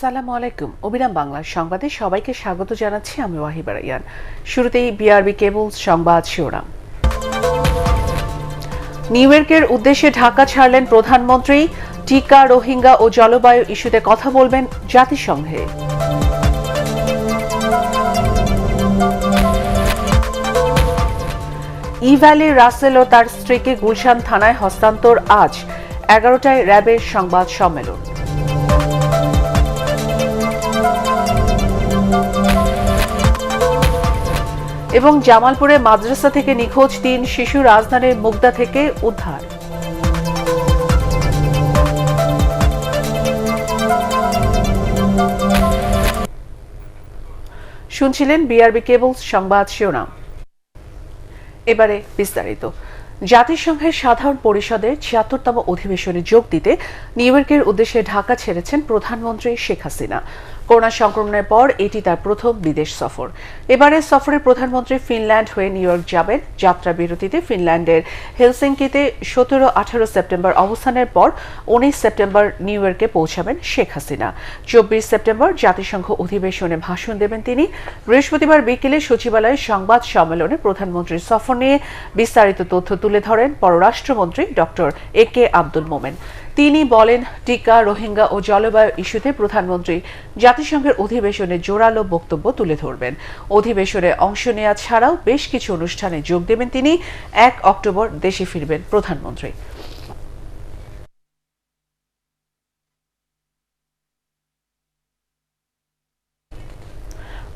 আসসালামু আলাইকুম। অবিরাম বাংলার সংবাদে সবাইকে স্বাগত জানাচ্ছি আমি ওয়াহিবা রাইয়ান। শুরুতেই বিআরবি কেবলস সংবাদ শিরোনাম। নিউ ইয়র্কের উদ্দেশ্যে ঢাকা ছাড়লেন প্রধানমন্ত্রী। টিকা, রোহিঙ্গা ও জলবায়ু ইস্যুতে কথা বলবেন জাতিসংঘে। ইভ্যালির রাসেল ও তার স্ত্রীকে গুলশান থানায় হস্তান্তর আজ 11টায় র্যাবের সংবাদ সম্মেলন। এবং জামালপুরে মাদ্রাসা থেকে নিখোঁজ 3 শিশু রাজধানীর মুগদা থেকে উদ্ধার। শুনছিলেন বিআরবি কেবলস সংবাদ শিরোনাম। এবারে বিস্তারিত। জাতিসংঘের সাধারণ পরিষদের ৭৬তম অধিবেশনে যোগ দিতে নিউ ইয়র্কের উদ্দেশ্যে ঢাকা ছেড়েছেন প্রধানমন্ত্রী শেখ হাসিনা। করোনা সংক্রমণের পর এটি তার প্রথম বিদেশ সফর। এবারের সফরে প্রধানমন্ত্রী ফিনল্যান্ড হয়ে নিউ ইয়র্ক যাবেন। যাত্রা বিরতিতে ফিনল্যান্ডের হেলসিঙ্কিতে ১৭-১৮ সেপ্টেম্বর অবস্থানের পর ১৯ সেপ্টেম্বর নিউ ইয়র্কে পৌঁছাবেন শেখ হাসিনা। ২৪ সেপ্টেম্বর জাতিসংঘ অধিবেশনে ভাষণ দেবেন তিনি। বৃহস্পতিবার বিকেলে সচিবালয়ে সংবাদ সম্মেলনে প্রধানমন্ত্রীর সফর নিয়ে বিস্তারিত তথ্য তুলে ধরেন পররাষ্ট্রমন্ত্রী ডক্টর একে আব্দুল মোমেন। তিনি বলেন, টিকা, রোহিঙ্গা ও জলবায়ু ইস্যুতে প্রধানমন্ত্রী জাতিসংঘের অধিবেশনে জোরালো বক্তব্য তুলে ধরবেন। অধিবেশনে অংশ নেওয়া ছাড়াও বেশ কিছু অনুষ্ঠানে যোগ দেবেন তিনি। ১ অক্টোবর দেশে ফিরবেন প্রধানমন্ত্রী।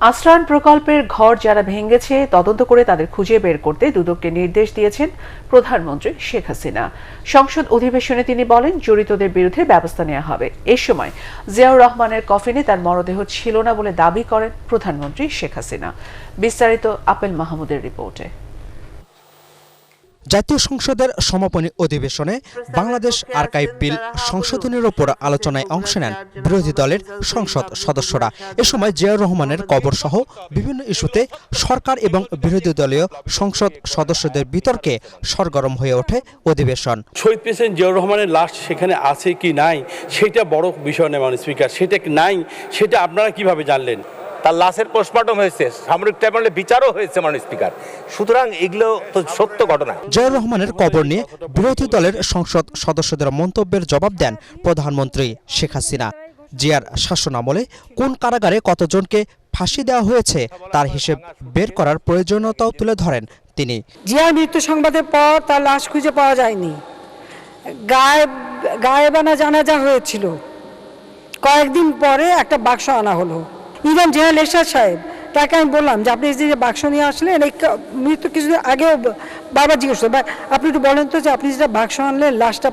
আশ্রয়ণ প্রকল্পের ঘর যারা ভেঙেছে তদন্ত করে তাদের খুঁজে বের করতে দুদককে নির্দেশ দিয়েছেন প্রধানমন্ত্রী শেখ হাসিনা। সংসদ অধিবেশনে তিনি বলেন, জড়িতদের বিরুদ্ধে ব্যবস্থা নেওয়া হবে। এ সময় জিয়াউর রহমানের কফিনে তার মরদেহ ছিল না বলে দাবি করেন প্রধানমন্ত্রী শেখ হাসিনা। বিস্তারিত আপেল মাহমুদের রিপোর্টে। জাতীয় সংসদের সমাপনী অধিবেশনে বাংলাদেশ আর্কাইভ বিল সংশোধনের ওপর আলোচনায় অংশ নেন বিরোধী দলের সংসদ সদস্যরা। এ সময় জিয়াউর রহমানের কবর সহ বিভিন্ন ইস্যুতে সরকার এবং বিরোধী দলীয় সংসদ সদস্যদের বিতর্কে সরগরম হয়ে ওঠে অধিবেশন। শহীদ প্রেসিডেন্ট জিয়াউর রহমানের লাশ সেখানে আছে কি নাই সেটা বড় বিষয় নয় মাননীয় স্পিকার। সেটা নাই সেটা আপনারা কিভাবে জানলেন? তার লাশের পোস্টমর্টম হয়েছে, সামরিক ট্রাইব্যুনালে বিচারও হয়েছে মাননীয় স্পিকার। সুতরাং এগুলো তো সত্য ঘটনা। জিয়াউর রহমানের কবর নিয়ে বিরোধী দলের সংসদ সদস্যদের মন্তব্যের জবাব দেন প্রধানমন্ত্রী শেখ হাসিনা। জিয়ার শাসনামলে কোন কারাগারে কতজনকে ফাঁসি দেওয়া হয়েছে তার হিসেব বের করার প্রয়োজনীয়তাও তুলে ধরেন তিনি। জিয়ার মৃত্যু সংবাদের পর তার লাশ খুঁজে পাওয়া যায়নি। গায়েবানা জানাজা হয়েছিল, কয়েকদিন পরে একটা বাক্স আনা হলো। ইভেন জেনারেল এরশাদ সাহেব, তাকে আমি বললাম যে আপনি যে বাক্স নিয়ে আসলেন, এই মৃত্যু কিছুদিন আগেও বারবার জিজ্ঞেস করতো, আপনি একটু বলেন তো যে আপনি যেটা বাক্স আনলেন লাশটা,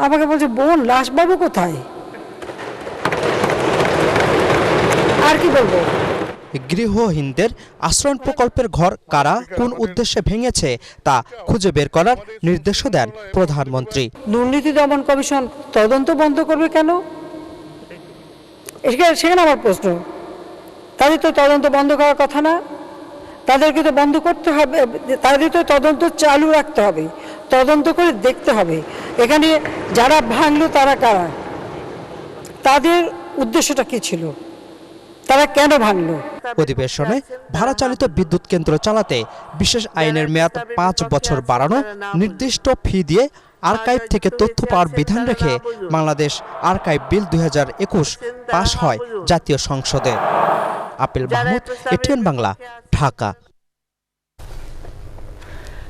আমাকে বলছে বোন লাশ বাবু কোথায়, আর কি বলবো। গৃহহীনদের আশ্রয়ণ প্রকল্পের ঘর কারা কোন উদ্দেশ্যে ভেঙেছে তা খুঁজে বের করার নির্দেশও দেন প্রধানমন্ত্রী। দুর্নীতি দমন কমিশন তদন্ত বন্ধ করবে কেন, সেখানে আমার প্রশ্ন। তাদের তো তদন্ত বন্ধ করার কথা না, তাদেরকে তো বন্ধ করতে হবে, তাদের তো তদন্ত চালু রাখতে হবে, তদন্ত করে দেখতে হবে এখানে যারা ভাঙলো তারা কারা, তাদের উদ্দেশ্যটা কি ছিল, তারা কেন ভাঙলো। অধিবেশনে ভাড়া চালিত বিদ্যুৎ কেন্দ্র চালাতে বিশেষ আইনের মেয়াদ 5 বছর বাড়ানো, নির্দিষ্ট ফি দিয়ে আর্কাইভ থেকে তথ্য পাওয়ার বিধান রেখে বাংলাদেশ আর্কাইভ বিল 2021 পাশ হয় জাতীয় সংসদে। Apple Mahmud, ATN Bangla, Dhaka.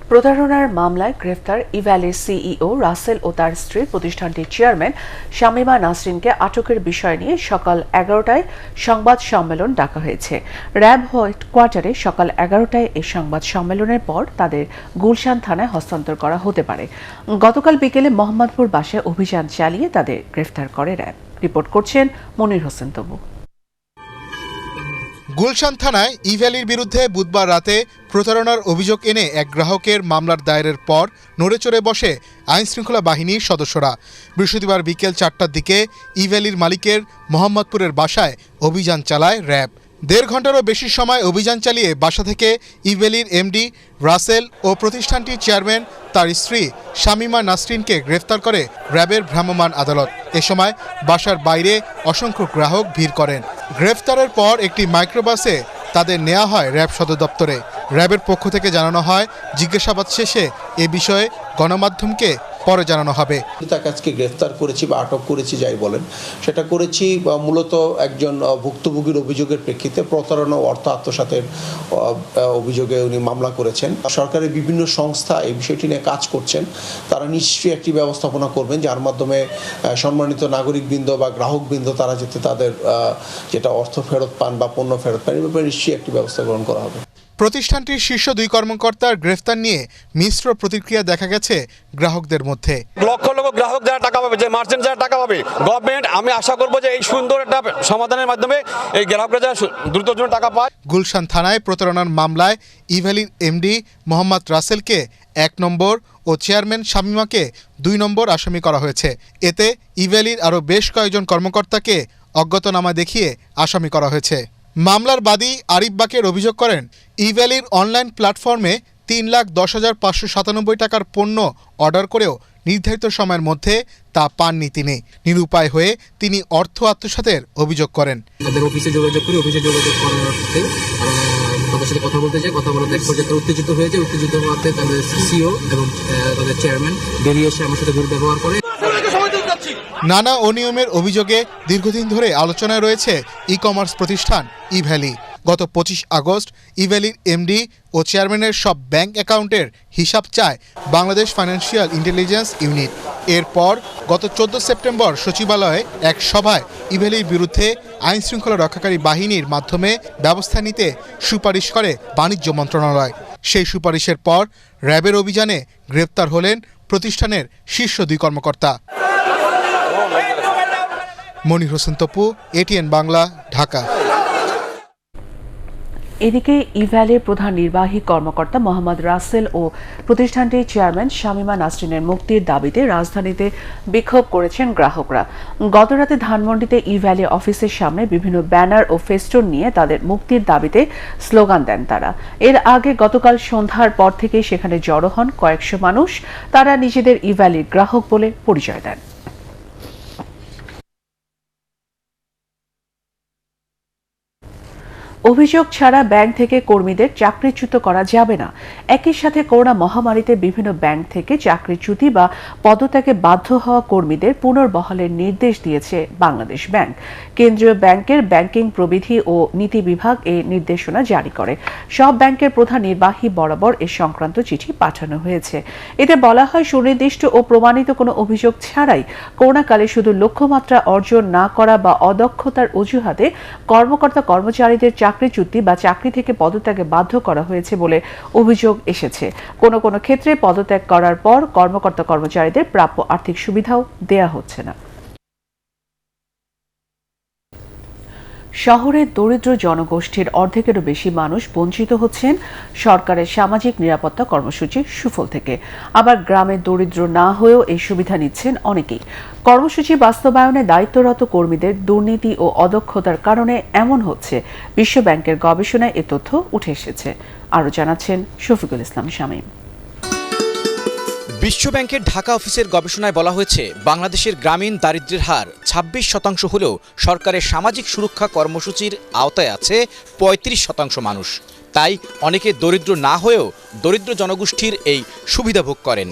প্রতারণার মামলায় গ্রেফতার ইভ্যালির সিইও রাসেল ও তার স্ত্রী প্রতিষ্ঠানটির চেয়ারম্যান শামীমা নাসরিনকে আটকের বিষয় নিয়ে সকাল 11টায় সংবাদ সম্মেলন ডাকা হয়েছে। র্যাব হেডকোয়ার্টারে সকাল 11টায় এই সংবাদ সম্মেলনের পর তাদের গুলশান থানায় হস্তান্তর করা হতে পারে। গতকাল বিকেলে মোহাম্মদপুর বাসায় অভিযান চালিয়ে তাদের গ্রেফতার করে র্যাব। রিপোর্ট করছেন মনির হোসেন তবু। গুলশান থানায় ইভ্যালির বিরুদ্ধে বুধবার রাতে প্রতারণার অভিযোগ এনে এক গ্রাহকের মামলার দায়েরের পর নড়েচড়ে বসে আইনশৃঙ্খলা বাহিনীর সদস্যরা। বৃহস্পতিবার বিকেল 4টার দিকে ইভ্যালির মালিকের মোহাম্মদপুরের বাসায় অভিযান চালায় র্যাব। দেড় ঘন্টারও বেশি সময় অভিযান চালিয়ে বাসা থেকে ইভ্যালির এমডি রাসেল ও প্রতিষ্ঠানটির চেয়ারম্যান তার স্ত্রী শামিমা নাসরিনকে গ্রেফতার করে র্যাবের ভ্রাম্যমাণ আদালত। এ সময় বাসার বাইরে অসংখ্য গ্রাহক ভিড় করেন। গ্রেফতারের পর একটি মাইক্রোবাসে তাদের নেওয়া হয় র্যাব সদর দপ্তরে। র্যাবের পক্ষ থেকে জানানো হয় জিজ্ঞাসাবাদ শেষে এ বিষয়ে গণমাধ্যমকে পরে জানানো হবে। তাকে আজকে গ্রেফতার করেছি বা আটক করেছি যাই বলেন, সেটা করেছি মূলত একজন ভুক্তভোগীর অভিযোগের প্রেক্ষিতে প্রতারণা ও অর্থ আত্মসাতের অভিযোগে উনি মামলা করেছেন। সরকারের বিভিন্ন সংস্থা এই বিষয়টি নিয়ে কাজ করছেন, তারা নিশ্চয়ই একটি ব্যবস্থাপনা করবেন যার মাধ্যমে সম্মানিত নাগরিকবৃন্দ বা গ্রাহকবৃন্দ তারা যাতে তাদের যেটা অর্থ ফেরত পান বা পণ্য ফেরত পান, এই ব্যাপারে নিশ্চয়ই একটি ব্যবস্থা গ্রহণ করা হবে। প্রতিষ্ঠানটির শীর্ষ 2 কর্মকর্তার গ্রেফতার নিয়ে মিশ্র প্রতিক্রিয়া দেখা গেছে গ্রাহকদের মধ্যে। লক্ষ লক্ষ গ্রাহক যারা টাকা পাবে, যে মার্চেন্ট যারা টাকা পাবে, গভর্নমেন্ট আমি আশা করব যে এই সুন্দর একটা সমাধানের মাধ্যমে এই গ্রাহকরা যারা দ্রুত জন্য টাকা পায়। গুলশান থানায় প্রতারণার মামলায় ইভ্যালির এমডি মোহাম্মদ রাসেলকে 1 নম্বর ও চেয়ারম্যান শামিমাকে 2 নম্বর আসামি করা হয়েছে। এতে ইভ্যালির আরও বেশ কয়েকজন কর্মকর্তাকে অজ্ঞাতনামা দেখিয়ে আসামি করা হয়েছে। মামলার বাদী আরিফ বাকের অভিযোগ করেন, ইভ্যালির অনলাইন প্ল্যাটফর্মে 3,10,597 টাকার পণ্য অর্ডার করেও নির্ধারিত সময়ের মধ্যে তা পাননি তিনি। নিরুপায় হয়ে তিনি অর্থ আত্মসাতের অভিযোগ করেন। তাদের অফিসে যোগাযোগ করে অফিসে যোগাযোগ করার অর্থে তাদের সাথে কথা বলতে চাই, কথা বলাতে এক পর্যায়ে উত্তেজিত হয়েছে। উত্তেজিত হওয়াতে তাদের সিইও এবং তাদের চেয়ারম্যান বেরিয়ে এসে আমার সাথে দুর্ব্যবহার করে। নানা অনিয়মের অভিযোগে দীর্ঘদিন ধরে আলোচনায় রয়েছে ই-কমার্স প্রতিষ্ঠান ইভ্যালি। গত 25 আগস্ট ইভ্যালির এমডি ও চেয়ারম্যানের সব ব্যাংক অ্যাকাউন্টের হিসাব চায় বাংলাদেশ ফাইন্যান্সিয়াল ইন্টেলিজেন্স ইউনিট। এরপর গত 14 সেপ্টেম্বর সচিবালয়ে এক সভায় ইভ্যালির বিরুদ্ধে আইন শৃঙ্খলা রক্ষাকারী বাহিনীর মাধ্যমে ব্যবস্থা নিতে সুপারিশ করে বাণিজ্য মন্ত্রণালয়। সেই সুপারিশের পর র্যাবের অভিযানে গ্রেপ্তার হলেন প্রতিষ্ঠানের শীর্ষ 2 কর্মকর্তা। মনির হোসেন তপু, এটিএন বাংলা, ঢাকা। এদিকে ইভ্যালির প্রধান নির্বাহী কর্মকর্তা মোহাম্মদ রাসেল ও প্রতিষ্ঠানটির চেয়ারম্যান শামিমা নাসরিনের মুক্তির দাবিতে রাজধানীতে বিক্ষোভ করেছেন গ্রাহকরা। গতরাতে ধানমন্ডিতে ইভ্যালি অফিসের সামনে বিভিন্ন ব্যানার ও ফেস্টুন নিয়ে তাদের মুক্তির দাবিতে স্লোগান দেন তারা। এর আগে গতকাল সন্ধ্যার পর থেকে সেখানে জড়ো হন কয়েকশো মানুষ। তারা নিজেদের ইভ্যালির গ্রাহক বলে পরিচয় দেন। অভিযোগ ছাড়া ব্যাংক থেকে কর্মীদের চাকরিচ্যুত করা যাবে না। একই সাথে করোনা মহামারীতে বিভিন্ন ব্যাংক থেকে চাকরিচ্যুতি বা পদত্যাগে বাধ্য হওয়া কর্মীদের পুনর্বহালের নির্দেশ দিয়েছে বাংলাদেশ ব্যাংক। কেন্দ্রীয় ব্যাংকের ব্যাংকিং প্রবিধি ও নীতি বিভাগ এই নির্দেশনা জারি করে। সব ব্যাংকের প্রধান নির্বাহী বরাবর এ সংক্রান্ত চিঠি পাঠানো হয়েছে। এতে বলা হয়, সুনির্দিষ্ট ও প্রমাণিত কোনো অভিযোগ ছাড়াই করোনাকালে শুধু লক্ষ্যমাত্রা অর্জন না করা বা অদক্ষতার অজুহাতে কর্মকর্তা কর্মচারীদের চাকরিচ্যুতি বা চাকরি থেকে পদত্যাগে বাধ্য করা হয়েছে বলে অভিযোগ এসেছে। কোনো কোনো ক্ষেত্রে পদত্যাগ করার পর কর্মকর্তা কর্মচারীদের প্রাপ্য আর্থিক সুবিধাও দেয়া হচ্ছে না। শহরের দরিদ্র জনগোষ্ঠীর অর্ধেকেরও বেশি মানুষ বঞ্চিত হচ্ছেন সরকারের সামাজিক নিরাপত্তা কর্মসূচির সুফল থেকে। আবার গ্রামের দরিদ্র না হয়েও এই সুবিধা নিচ্ছেন অনেকেই। কর্মসূচি বাস্তবায়নে দায়িত্বরত কর্মীদের দুর্নীতি ও অদক্ষতার কারণে এমন হচ্ছে, বিশ্বব্যাংকের গবেষণায় এ তথ্য উঠে এসেছে। আরও জানাচ্ছেন শফিকুল ইসলাম শামীম। বিশ্বব্যাংকের ঢাকা অফিসের গবেষণায় বলা হয়েছে, বাংলাদেশের গ্রামীণ দারিদ্র্যের হার 26% হলেও সরকারের সামাজিক সুরক্ষা কর্মসূচির আওতায় আছে 35% মানুষ। তাই অনেকে দরিদ্র না হয়েও দরিদ্র জনগোষ্ঠীর এই সুবিধা ভোগ করেন।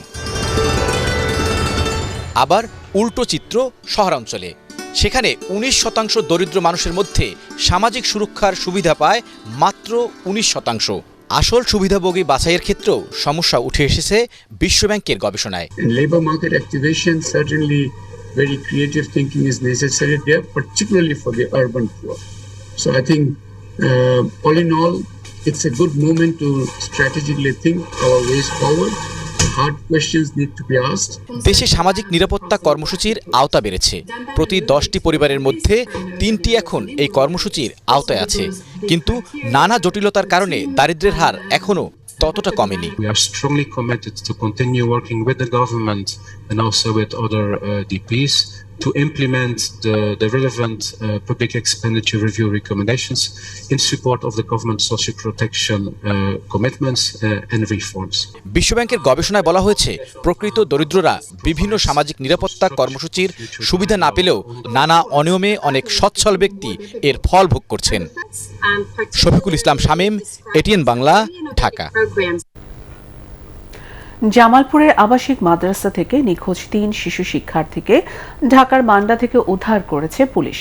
আবার উল্টো চিত্র শহরাঞ্চলে। সেখানে 19% দরিদ্র মানুষের মধ্যে সামাজিক সুরক্ষার সুবিধা পায় মাত্র 19%। আসল সুবিধাভোগী বাছাইয়ের ক্ষেত্রেও সমস্যা উঠে এসেছে বিশ্বব্যাংকের গবেষণায়। Labor market activation, certainly very creative thinking is necessary there, particularly for the urban poor. So I think all in all, it's a good moment to strategically think our ways forward. Hard questions need to be asked. দেশে সামাজিক নিরাপত্তা কর্মসূচির আওতা বেড়েছে। প্রতি 10টি পরিবারের মধ্যে 3টি এখন এই কর্মসূচির আওতায় আছে। কিন্তু নানা জটিলতার কারণে দারিদ্র্যের হার এখনো ততটা কমেনি। We are strongly committed to continue working with the government and also with other DPs to implement the relevant public expenditure review recommendations in support of the government social protection commitments and reforms. বিশ্বব্যাংকের গবেষণায় বলা হয়েছে প্রকৃত দরিদ্ররা বিভিন্ন সামাজিক নিরাপত্তা কর্মসূচির সুবিধা না পেলেও নানা অনিয়মে অনেক সচ্ছল ব্যক্তি এর ফল ভোগ করছেন। শফিকুল ইসলাম শামীম, এটিএন বাংলা, ঢাকা। জামালপুরের আবাসিক মাদ্রাসা থেকে নিখোঁজ ৩ শিশু শিক্ষার্থীকে ঢাকার মান্ডা থেকে উদ্ধার করেছে পুলিশ।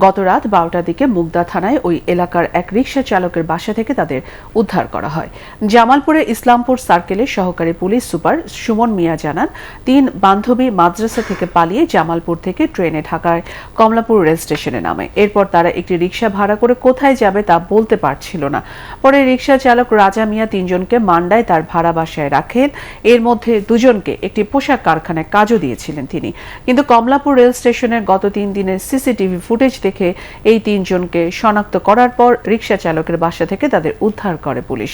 গত রাত ১২টার দিকে মুগদা থানায় ওই এলাকার এক রিকশা চালকের বাসা থেকে তাদের উদ্ধার করা হয়। জামালপুরের ইসলামপুর সার্কেলের সহকারী পুলিশ সুপার সুমন মিয়া জানান, ৩ বান্ধবী মাদ্রাসা থেকে পালিয়ে জামালপুর থেকে ট্রেনে ঢাকার কমলাপুর রেল স্টেশনে নামে। এরপর তারা একটি রিকশা ভাড়া করে কোথায় যাবে তা বলতে পারছিল না। পরে রিকশা চালক রাজা মিয়া ৩ জনকে মান্ডায় তার ভাড়া বাসায় রাখেন। এর মধ্যে 2 জনকে একটি পোশাক কারখানায় কাজও দিয়েছিলেন তিনি। কিন্তু কমলাপুর রেল স্টেশনের গত 3 দিনের সিসিটিভি ফুটেজ দেখে এই 3 জনকে শনাক্ত করার পর রিকশা চালকের বাসা থেকে তাদের উদ্ধার করে পুলিশ।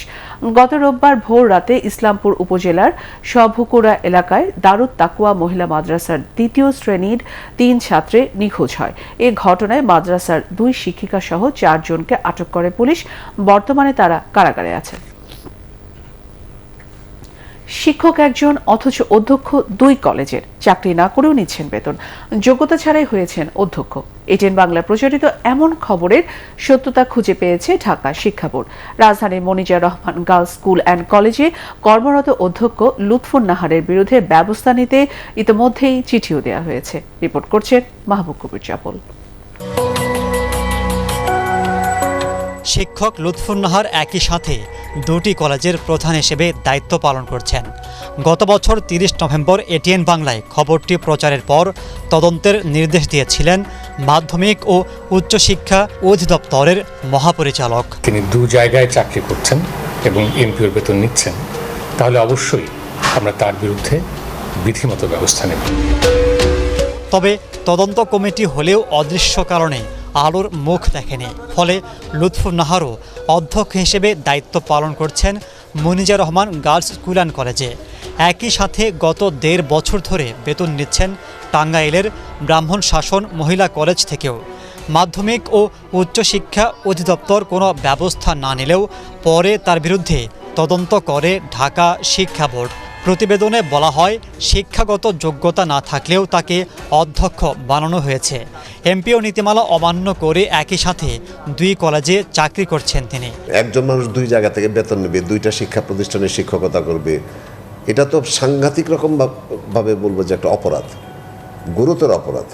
গত রোববার ভোর রাতে ইসলামপুর উপজেলার সভুকুরা এলাকায় দারুত তাকুয়া মহিলা মাদ্রাসার 2য় শ্রেণীর 3 ছাত্রী নিখোঁজ হয়। এ ঘটনায় মাদ্রাসার 2 শিক্ষিকা সহ 4 জনকে আটক করে পুলিশ। বর্তমানে তারা কারাগারে আছে। শিক্ষক একজন অথচ অধ্যক্ষ 2 কলেজের, চাকরি না করেও নিচ্ছেন বেতন, যোগ্যতা ছাড়াই হয়েছেন অধ্যক্ষ। এটিএন বাংলা প্রচারিত এমন খবরের সত্যতা খুঁজে পেয়েছে ঢাকা শিক্ষা বোর্ড। রাজধানীর মনিজার রহমান গার্লস স্কুল অ্যান্ড কলেজে কর্মরত অধ্যক্ষ লুৎফুন নাহারের বিরুদ্ধে ব্যবস্থা নিতে ইতিমধ্যেই চিঠিও দেওয়া হয়েছে। রিপোর্ট করছেন মাহবুব কবির চাপল। শিক্ষক লুৎফুন নাহার একই সাথে 2টি কলেজের প্রধান হিসেবে দায়িত্ব পালন করছেন। গত বছর 30 নভেম্বর এটিএন বাংলায় খবরটি প্রচারের পর তদন্তের নির্দেশ দিয়েছিলেন মাধ্যমিক ও উচ্চশিক্ষা অধিদপ্তরের মহাপরিচালক। তিনি 2 জায়গায় চাকরি করছেন এবং এমপিওর বেতন নিচ্ছেন, তাহলে অবশ্যই আমরা তার বিরুদ্ধে বিধিমতো ব্যবস্থা নেব। তবে তদন্ত কমিটি হলেও অদৃশ্য কারণে আলোর মুখ দেখেনি। ফলে লুৎফুন নাহারও অধ্যক্ষ হিসেবে দায়িত্ব পালন করছেন মনিজার রহমান গার্লস স্কুল অ্যান্ড কলেজে। একই সাথে গত 1.5 বছর ধরে বেতন নিচ্ছেন টাঙ্গাইলের ব্রাহ্মণ শাসন মহিলা কলেজ থেকেও। মাধ্যমিক ও উচ্চশিক্ষা অধিদপ্তর কোনো ব্যবস্থা না নিলেও পরে তার বিরুদ্ধে তদন্ত করে ঢাকা শিক্ষা বোর্ড। প্রতিবেদনে বলা হয়, শিক্ষাগত যোগ্যতা না থাকলেও তাকে অধ্যক্ষ বানানো হয়েছে। এমপিও নীতিমালা অমান্য করে একই সাথে 2 কলেজে চাকরি করছেন তিনি। একজন মানুষ 2 জায়গা থেকে বেতন নেবে, 2টা শিক্ষা প্রতিষ্ঠানে শিক্ষকতা করবে, এটা তো সাংঘাতিক রকম ভাবে বলবো যে একটা অপরাধ, গুরুতর অপরাধ।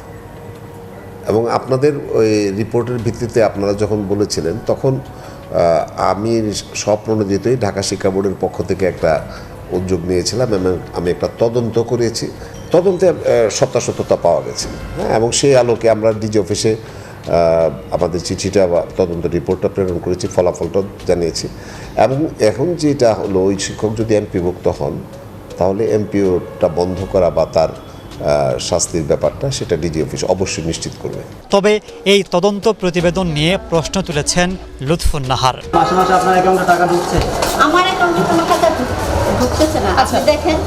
এবং আপনাদের ওই রিপোর্টের ভিত্তিতে আপনারা যখন বলেছিলেন তখন আমি স্বপ্রণোদিতই ঢাকা শিক্ষা বোর্ডের পক্ষ থেকে একটা উদ্যোগ নিয়েছিলাম এবং আমি একটা তদন্ত করেছি। তদন্তে সত্যতা পাওয়া গেছে, হ্যাঁ, এবং সেই আলোকে আমরা ডিজি অফিসে আমাদের চিঠিটা বা তদন্ত রিপোর্টটা প্রেরণ করেছি, ফলাফলটা জানিয়েছি। এবং এখন যেটা হলো, ওই শিক্ষক যদি এমপিভুক্ত হন তাহলে এমপিওটা বন্ধ করা বা তার শাস্তির ব্যাপারটা সেটা ডিজি অফিস অবশ্যই নিশ্চিত করবে। তবে এই তদন্ত প্রতিবেদন নিয়ে প্রশ্ন তুলেছেন লুৎফুন নাহার। মাসে মাসে আপনার অ্যাকাউন্টে টাকা ঢুকছে? আমার অ্যাকাউন্টে কোনো টাকা ঢুকতেছে না। আপনি দেখেন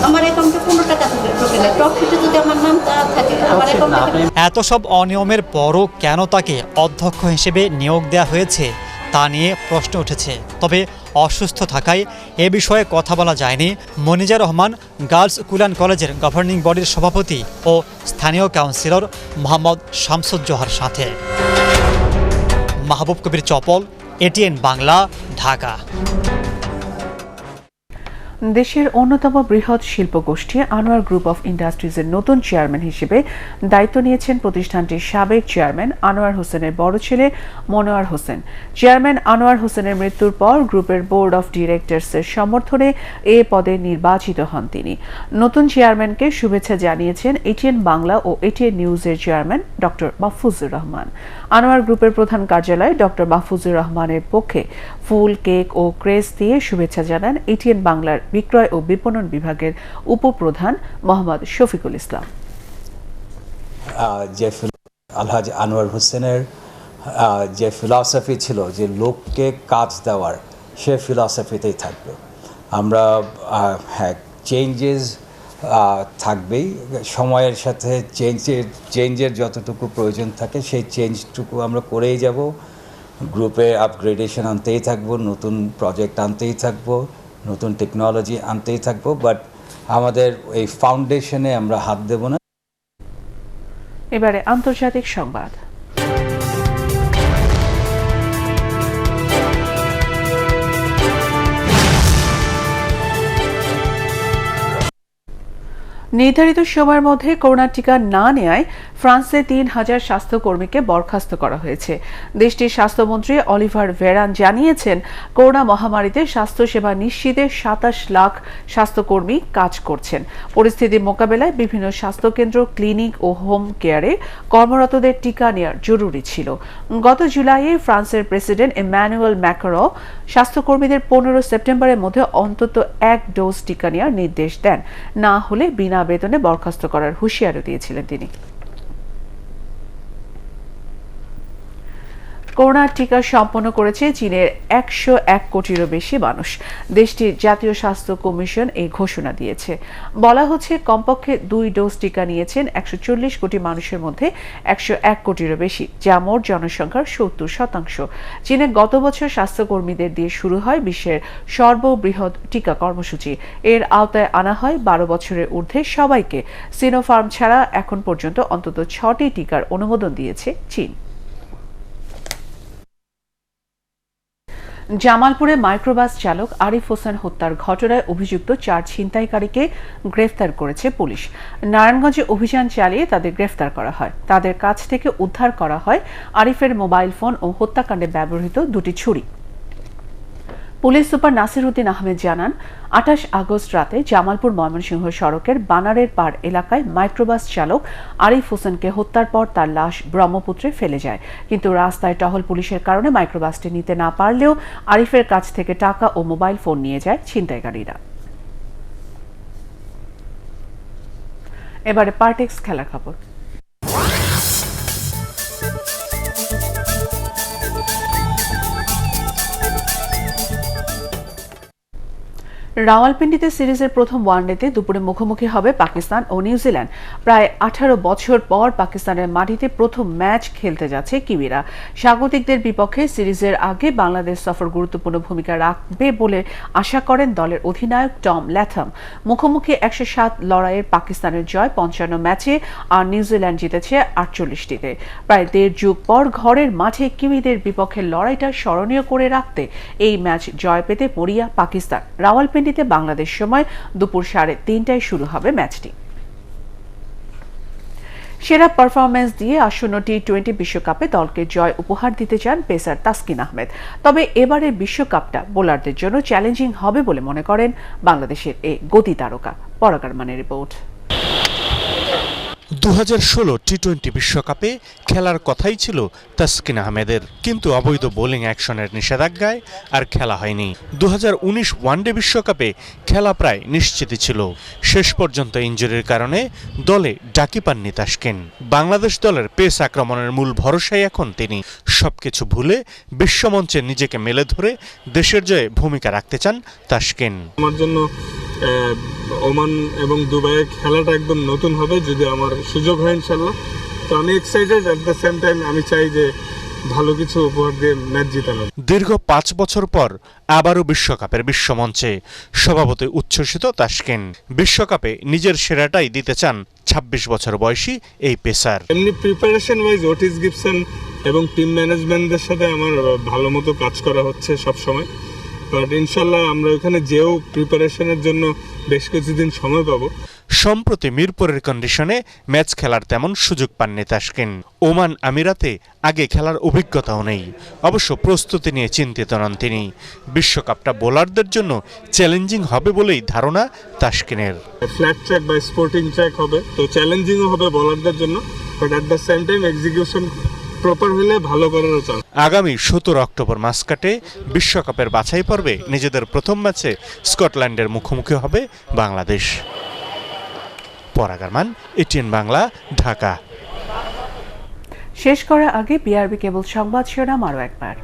আমার অ্যাকাউন্টে কোনো টাকা ঢুকে না। টপশিটে যদি আমার নাম থাকে আমার অ্যাকাউন্টে। এত সব অনিয়মের পরও কেন তাকে অধ্যক্ষ হিসেবে নিয়োগ দেওয়া হয়েছে তা নিয়ে প্রশ্ন উঠেছে। তবে অসুস্থ থাকায় এ বিষয়ে কথা বলা যায়নি মনিজার রহমান গার্লস স্কুল অ্যান্ড কলেজের গভর্নিং বডির সভাপতি ও স্থানীয় কাউন্সিলর মোহাম্মদ শামসুজ্জোহার সাথে। মাহবুব কবির চপল, এটিএন বাংলা, ঢাকা। দেশের অন্যতম বৃহৎ শিল্পগোষ্ঠী আনোয়ার গ্রুপ অফ ইন্ডাস্ট্রিজের নতুন চেয়ারম্যান হিসেবে দায়িত্ব নিয়েছেন প্রতিষ্ঠানটির সাবেক চেয়ারম্যান আনোয়ার হোসেনের বড় ছেলে মনোয়ার হোসেন। চেয়ারম্যান আনোয়ার হোসেনের মৃত্যুর পর গ্রুপের বোর্ড অফ ডিরেক্টরসের সমর্থনে এ পদে নির্বাচিত হন তিনি। নতুন চেয়ারম্যানকে শুভেচ্ছা জানিয়েছেন এটিএন বাংলা ও এটিএন নিউজের চেয়ারম্যান ডক্টর মাহফুজুর রহমান। আনোয়ার গ্রুপের প্রধান কার্যালয় ডক্টর মাহফুজুর রহমানের পক্ষে ফুল, কেক ও ক্রেস দিয়ে শুভেচ্ছা জানান এটিএন বাংলার বিক্রয় ও বিপণন বিভাগের উপপ্রধান মোহাম্মদ শফিকুল ইসলাম। যে আলহাজ আনোয়ার হোসেনের যে ফিলসফি ছিল যে লোককে কাজ দেওয়ার, সে ফিলসফিতেই থাকবে। আমরা হ্যাঁ চেঞ্জেস থাকবেই। সময়ের সাথে চেঞ্জের যতটুকু প্রয়োজন থাকে সেই চেঞ্জটুকু আমরা করেই যাব। গ্রুপে আপগ্রেডেশন আনতেই থাকবো, নতুন প্রজেক্ট আনতেই থাকবো, নতুন টেকনোলজি আনতেই থাকবো, বাট আমাদের এই ফাউন্ডেশনে আমরা হাত দেব না। এবারে আন্তর্জাতিক সংবাদ। নির্ধারিত সময়ের মধ্যে করোনা টিকা না নেয়ায় ফ্রান্সে ৩,০০০ স্বাস্থ্যকর্মীকে বরখাস্ত করা হয়েছে। দেশটির স্বাস্থ্যমন্ত্রী অলিভার ভেরান জানিয়েছেন, করোনা মহামারীতে স্বাস্থ্যসেবা নিশ্চিতে ২৭ লাখ স্বাস্থ্যকর্মী কাজ করছেন। পরিস্থিতি মোকাবেলায় বিভিন্ন স্বাস্থ্যকেন্দ্র, ক্লিনিক ও হোম কেয়ারে কর্মরতদের টিকা নেওয়ার জরুরি ছিল। গত জুলাইয়ে ফ্রান্সের প্রেসিডেন্ট ইম্যানুয়েল ম্যাক্রন স্বাস্থ্যকর্মীদের ১৫ সেপ্টেম্বরের মধ্যে অন্তত ১ ডোজ টিকা নেওয়ার নির্দেশ দেন, না হলে বিনা বেতনে বরখাস্ত করার হুঁশিয়ারি দিয়েছিলেন তিনি। করোনার টিকা সম্পন্ন করেছে চীনের ১০১ কোটিরও বেশি মানুষ। দেশটির জাতীয় স্বাস্থ্য কমিশন এই ঘোষণা দিয়েছে। বলা হচ্ছে, কমপক্ষে ২ ডোজ টিকা নিয়েছেন ১৪০ কোটি মানুষের মধ্যে ১০১ কোটিরও বেশি, যা মোট জনসংখ্যার ৭০%। চীনে গত বছর স্বাস্থ্যকর্মীদের দিয়ে শুরু হয় বিশ্বের সর্ববৃহৎ টিকা কর্মসূচি। এর আওতায় আনা হয় ১২ বছরের ঊর্ধ্বে সবাইকে। সিনোফার্ম ছাড়া এখন পর্যন্ত অন্তত ৬টি টিকার অনুমোদন দিয়েছে চীন। জামালপুরে মাইক্রোবাস চালক আরিফ হোসেন হত্যার ঘটনায় অভিযুক্ত ৪ ছিনতাইকারীকে গ্রেফতার করেছে পুলিশ। নারায়ণগঞ্জে অভিযান চালিয়ে তাদের গ্রেফতার করা হয়। তাদের কাছ থেকে উদ্ধার করা হয় আরিফের মোবাইল ফোন ও হত্যাকাণ্ডে ব্যবহৃত ২টি ছুরি। পুলিশ সুপার নাসির উদ্দিন আহমেদ জানান, ২৮ আগস্ট রাতে জামালপুর ময়মনসিংহ সড়কের বানারের পাড় এলাকায় মাইক্রোবাস চালক আরিফ হোসেনকে হত্যার পর তার লাশ ব্রহ্মপুত্রে ফেলে যায়। কিন্তু রাস্তায় টহল পুলিশের কারণে মাইক্রোবাসটি নিতে না পারলেও আরিফের কাছ থেকে টাকা ও মোবাইল ফোন নিয়ে যায় ছিনতাইকারীরা। এবারে পার্টেক্স খেলার খবর। রাওয়ালপিন্ডিতে সিরিজের প্রথম ওয়ানডেতে দুপুরে মুখোমুখি হবে পাকিস্তান ও নিউজিল্যান্ড। প্রায় ১৮ বছর পর পাকিস্তানের মাটিতে প্রথম ম্যাচ খেলতে যাচ্ছে কিউইরা। স্বাগতিকদের বিপক্ষে সিরিজের আগে বাংলাদেশ সফর গুরুত্বপূর্ণ ভূমিকা রাখবে বলে আশা করেন দলের অধিনায়ক টম ল্যাথম। মুখোমুখি ১০৭ লড়াইয়ের পাকিস্তানের জয় ৫৫ ম্যাচে, আর নিউজিল্যান্ড জিতেছে ৪৮টিতে। প্রায় ১.৫ যুগ পর ঘরের মাঠে কিউইদের বিপক্ষে লড়াইটা স্মরণীয় করে রাখতে এই ম্যাচ জয় পেতে মরিয়া পাকিস্তান। রাওয়ালপিন্ডিতে বাংলাদেশ সময় দুপুর ৩:৩০টায় শুরু হবে ম্যাচটি। সেরা পারফরম্যান্স দিয়ে আসন্ন টি-20 বিশ্বকাপে দলকে জয় উপহার দিতে চান পেসার তাসকিন আহমেদ। তবে এবারের বিশ্বকাপটা বোলারদের জন্য চ্যালেঞ্জিং হবে বলে মনে করেন বাংলাদেশের এই গতি তারকা। পরাগার মানের রিপোর্ট। ২০১৬ টি-20 বিশ্বকাপে খেলার কথাই ছিল তাসকিন আহমেদের, কিন্তু অবৈধ বোলিং অ্যাকশনের নিষেধাজ্ঞায় আর খেলা হয়নি। ২০১৯ ওয়ানডে বিশ্বকাপে খেলা প্রায় নিশ্চিতই ছিল। শেষ পর্যন্ত ইনজুরির কারণে দলে ডাকি পাননি তাসকিন। বাংলাদেশ দলের পেস আক্রমণের মূল ভরসাই এখন তিনি। সবকিছু ভুলে বিশ্বমঞ্চে নিজেকে মেলে ধরে দেশের জয়ে ভূমিকা রাখতে চান তাসকিন। আমার জন্য ওমান এবং দুবাইয়ের খেলাটা একদম নতুন হবে, যদি আমার সুযোগ হয় ইনশাল্লাহ। তো আমি excited, at the same time আমি চাই যে ভালো কিছু উপহার দিয়ে ম্যাচ জিতানো। দীর্ঘ ৫ বছর পর আবারও বিশ্বকাপের বিশ্বমঞ্চে স্বভাবতই উচ্ছ্বসিত তাসকিন। বিশ্বকাপে নিজের সেরাটাই দিতে চান ২৬ বছর বয়সী এই পেসার। এমনি প্রিপারেশন ওয়াইজ ওটিস গিবসন এবং টিম ম্যানেজমেন্টদের সাথে আমার ভালো মতো কাজ করা হচ্ছে সবসময়। বাট ইনশাল্লাহ আমরা ওখানে যেও প্রিপারেশনের জন্য বেশ কিছুদিন সময় পাবো। সম্প্রতি মিরপুরের কন্ডিশনে ম্যাচ খেলার তেমন সুযোগ পাননি তাসকিন। ওমান আমিরাতে আগে খেলার অভিজ্ঞতাও নেই। অবশ্য প্রস্তুতি নিয়ে চিন্তিত নন তিনি। বিশ্বকাপটা বোলারদের জন্য চ্যালেঞ্জিং হবে বলেই ধারণা তাসকিনের। ফ্ল্যাট ট্র্যাক বা স্পোর্টিং ট্র্যাক হবে, তো চ্যালেঞ্জিংও হবে বোলারদের জন্য, but at the same time execution proper হলে ভালো করার চান্স। আগামী ১৭ অক্টোবর মাসকাটে বিশ্বকাপের বাছাই পর্বে নিজেদের প্রথম ম্যাচে স্কটল্যান্ডের মুখোমুখি হবে বাংলাদেশ। পরাগারমান, এটিএন বাংলা, ঢাকা। শেষ করার আগে বিআরবি কেবল সংবাদ শিরোনাম আরও একবার।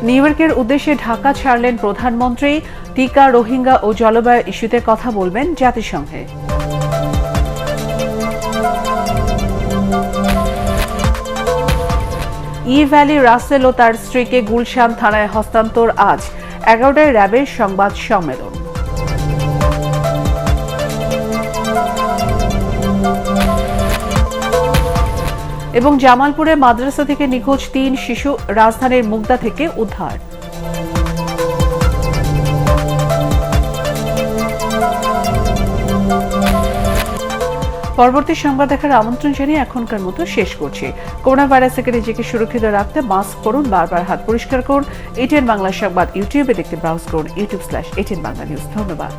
নিউ ইয়র্কের উদ্দেশ্যে ঢাকা ছাড়লেন প্রধানমন্ত্রী। টিকা, রোহিঙ্গা ও জলবায়ু ইস্যুতে কথা বলবেন জাতিসংঘে। ই ভ্যালি রাসেল ও তার স্ত্রীকে গুলশান থানায় হস্তান্তর আজ। 11টায় র্যাবের সংবাদ সম্মেলন। এবং জামালপুরে মাদ্রাসা থেকে নিখোঁজ 3 শিশু রাজধানীর মুগদা থেকে উদ্ধার। পরবর্তী সংবাদ দেখার আমন্ত্রণ জানিয়ে এখনকার মতো শেষ করছি। করোনা ভাইরাস থেকে নিজেকে সুরক্ষিত রাখতে মাস্ক পরুন, বারবার হাত পরিষ্কার করুন। এটিএন বাংলা সংবাদ ইউটিউবে দেখতে ব্রাউজ করুন youtube/ATN Bangla News। ধন্যবাদ।